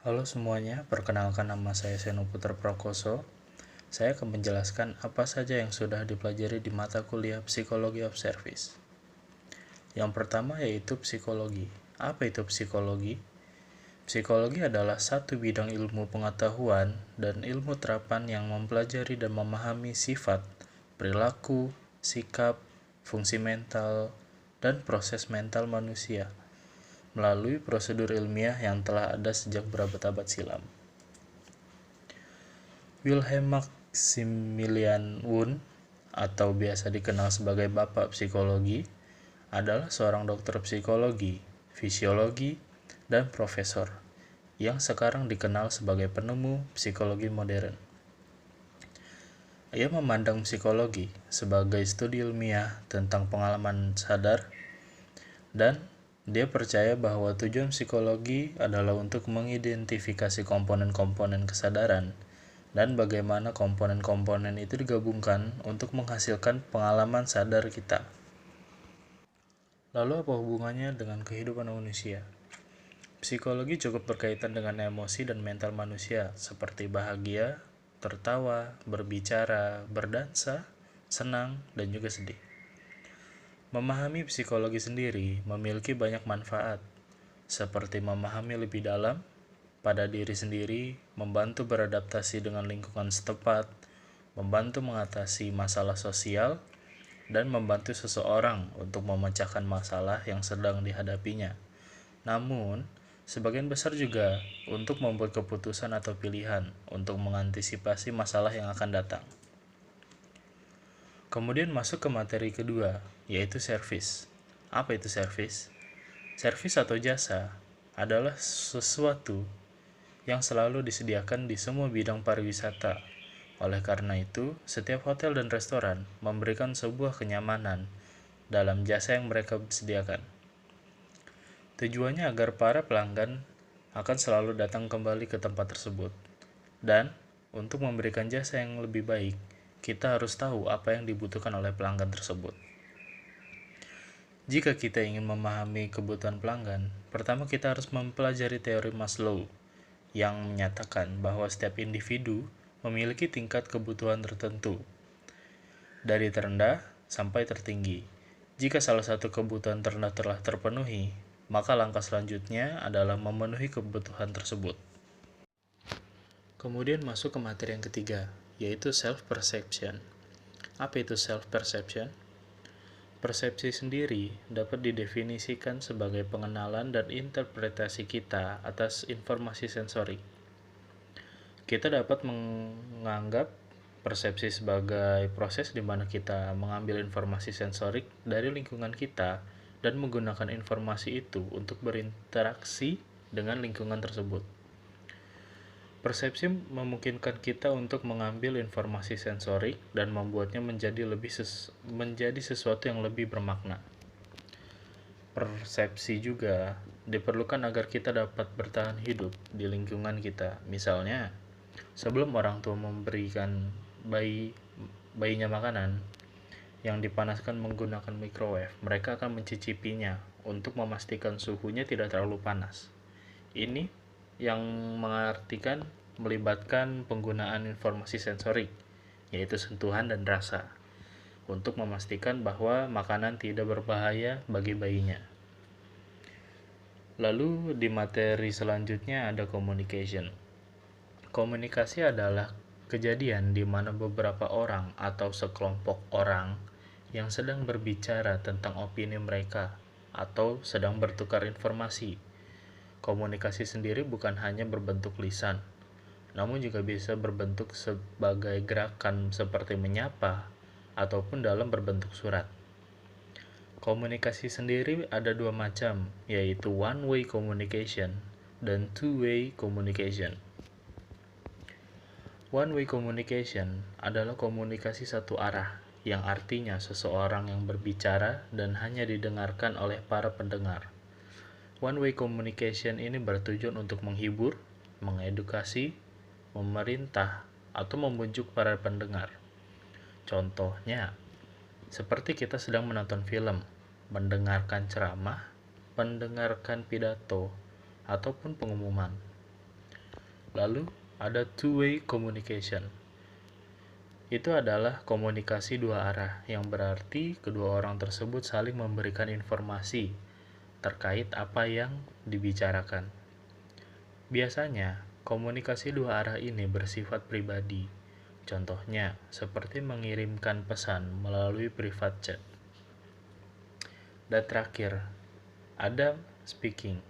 Halo semuanya, perkenalkan nama saya Seno Putra Prakoso. Saya akan menjelaskan apa saja yang sudah dipelajari di mata kuliah Psikologi of Service. Yang pertama yaitu psikologi. Apa itu psikologi? Psikologi adalah satu bidang ilmu pengetahuan dan ilmu terapan yang mempelajari dan memahami sifat, perilaku, sikap, fungsi mental, dan proses mental manusia melalui prosedur ilmiah yang telah ada sejak berabad-abad silam. Wilhelm Maximilian Wundt, atau biasa dikenal sebagai Bapak Psikologi, adalah seorang dokter psikologi, fisiologi, dan profesor yang sekarang dikenal sebagai penemu psikologi modern. Ia memandang psikologi sebagai studi ilmiah tentang pengalaman sadar, dan dia percaya bahwa tujuan psikologi adalah untuk mengidentifikasi komponen-komponen kesadaran dan bagaimana komponen-komponen itu digabungkan untuk menghasilkan pengalaman sadar kita. Lalu apa hubungannya dengan kehidupan manusia? Psikologi cukup berkaitan dengan emosi dan mental manusia seperti bahagia, tertawa, berbicara, berdansa, senang, dan juga sedih. Memahami psikologi sendiri memiliki banyak manfaat, seperti memahami lebih dalam pada diri sendiri, membantu beradaptasi dengan lingkungan setempat, membantu mengatasi masalah sosial, dan membantu seseorang untuk memecahkan masalah yang sedang dihadapinya. Namun, sebagian besar juga untuk membuat keputusan atau pilihan untuk mengantisipasi masalah yang akan datang. Kemudian masuk ke materi kedua, yaitu service. Apa itu service? Service atau jasa adalah sesuatu yang selalu disediakan di semua bidang pariwisata. Oleh karena itu, setiap hotel dan restoran memberikan sebuah kenyamanan dalam jasa yang mereka sediakan. Tujuannya agar para pelanggan akan selalu datang kembali ke tempat tersebut. Dan untuk memberikan jasa yang lebih baik, kita harus tahu apa yang dibutuhkan oleh pelanggan tersebut. Jika kita ingin memahami kebutuhan pelanggan, pertama kita harus mempelajari teori Maslow yang menyatakan bahwa setiap individu memiliki tingkat kebutuhan tertentu, dari terendah sampai tertinggi. Jika salah satu kebutuhan terendah telah terpenuhi, maka langkah selanjutnya adalah memenuhi kebutuhan tersebut. Kemudian masuk ke materi yang ketiga, yaitu self-perception. Apa itu self-perception? Persepsi sendiri dapat didefinisikan sebagai pengenalan dan interpretasi kita atas informasi sensorik. Kita dapat menganggap persepsi sebagai proses di mana kita mengambil informasi sensorik dari lingkungan kita dan menggunakan informasi itu untuk berinteraksi dengan lingkungan tersebut. Persepsi memungkinkan kita untuk mengambil informasi sensorik dan membuatnya menjadi sesuatu yang lebih bermakna. Persepsi juga diperlukan agar kita dapat bertahan hidup di lingkungan kita. Misalnya, sebelum orang tua memberikan bayinya makanan yang dipanaskan menggunakan microwave, mereka akan mencicipinya untuk memastikan suhunya tidak terlalu panas. Ini yang mengartikan melibatkan penggunaan informasi sensorik, yaitu sentuhan dan rasa, untuk memastikan bahwa makanan tidak berbahaya bagi bayinya. Lalu di materi selanjutnya ada communication. Komunikasi adalah kejadian di mana beberapa orang atau sekelompok orang yang sedang berbicara tentang opini mereka atau sedang bertukar informasi. Komunikasi sendiri bukan hanya berbentuk lisan, namun juga bisa berbentuk sebagai gerakan seperti menyapa ataupun dalam berbentuk surat. Komunikasi sendiri ada dua macam, yaitu one-way communication dan two-way communication. One-way communication adalah komunikasi satu arah, yang artinya seseorang yang berbicara dan hanya didengarkan oleh para pendengar. One-way communication ini bertujuan untuk menghibur, mengedukasi, memerintah, atau membujuk para pendengar. Contohnya, seperti kita sedang menonton film, mendengarkan ceramah, mendengarkan pidato, ataupun pengumuman. Lalu ada two-way communication. Itu adalah komunikasi dua arah, yang berarti kedua orang tersebut saling memberikan informasi terkait apa yang dibicarakan. Biasanya, komunikasi dua arah ini bersifat pribadi. Contohnya, seperti mengirimkan pesan melalui private chat. Dan terakhir, ada speaking.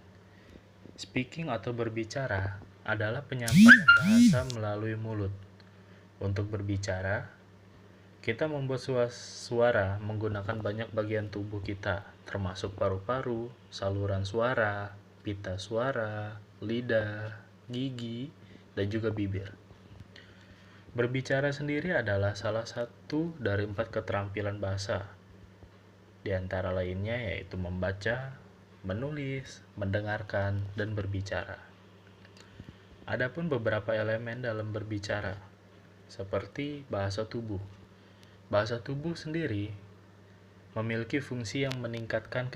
Speaking atau berbicara adalah penyampaian bahasa melalui mulut. Untuk berbicara, kita membuat suara menggunakan banyak bagian tubuh kita, termasuk paru-paru, saluran suara, pita suara, lidah, gigi, dan juga bibir. Berbicara sendiri adalah salah satu dari 4 keterampilan bahasa. Di antara lainnya yaitu membaca, menulis, mendengarkan, dan berbicara. Adapun beberapa elemen dalam berbicara, seperti bahasa tubuh. Bahasa tubuh sendiri memiliki fungsi yang meningkatkan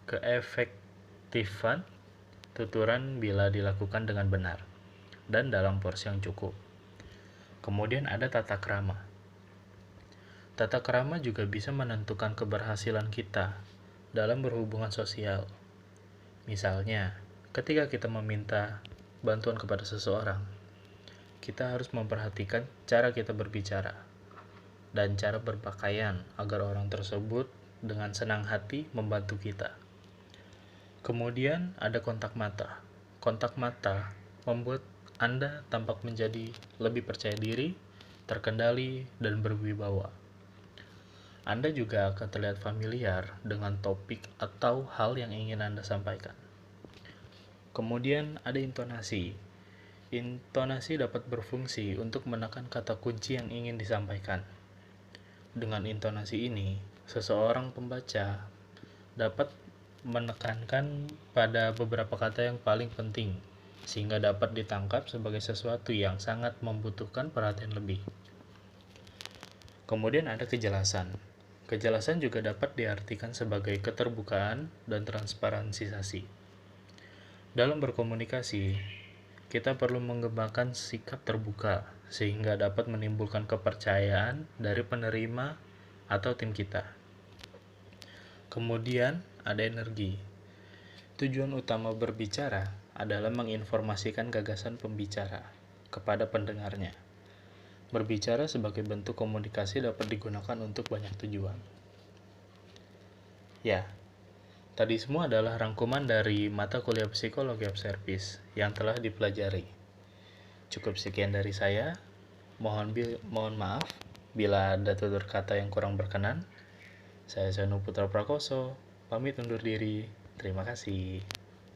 keefektifan tuturan bila dilakukan dengan benar dan dalam porsi yang cukup. Kemudian ada tata krama. Tata krama juga bisa menentukan keberhasilan kita dalam berhubungan sosial. Misalnya, ketika kita meminta bantuan kepada seseorang, kita harus memperhatikan cara kita berbicara dan cara berpakaian agar orang tersebut dengan senang hati membantu kita. Kemudian ada kontak mata. Kontak mata membuat Anda tampak menjadi lebih percaya diri, terkendali, dan berwibawa. Anda juga akan terlihat familiar dengan topik atau hal yang ingin Anda sampaikan. Kemudian ada intonasi. Intonasi dapat berfungsi untuk menekan kata kunci yang ingin disampaikan. Dengan intonasi ini, seseorang pembaca dapat menekankan pada beberapa kata yang paling penting, sehingga dapat ditangkap sebagai sesuatu yang sangat membutuhkan perhatian lebih. Kemudian ada kejelasan. Kejelasan juga dapat diartikan sebagai keterbukaan dan transparansiasi. Dalam berkomunikasi, kita perlu mengembangkan sikap terbuka sehingga dapat menimbulkan kepercayaan dari penerima atau tim kita. Kemudian ada energi. Tujuan utama berbicara adalah menginformasikan gagasan pembicara kepada pendengarnya. Berbicara sebagai bentuk komunikasi dapat digunakan untuk banyak tujuan. Ya, tadi semua adalah rangkuman dari mata kuliah Psikologi of Service yang telah dipelajari. Cukup sekian dari saya. Mohon maaf bila ada tutur kata yang kurang berkenan. Saya Sanu Putra Prakoso, pamit undur diri. Terima kasih.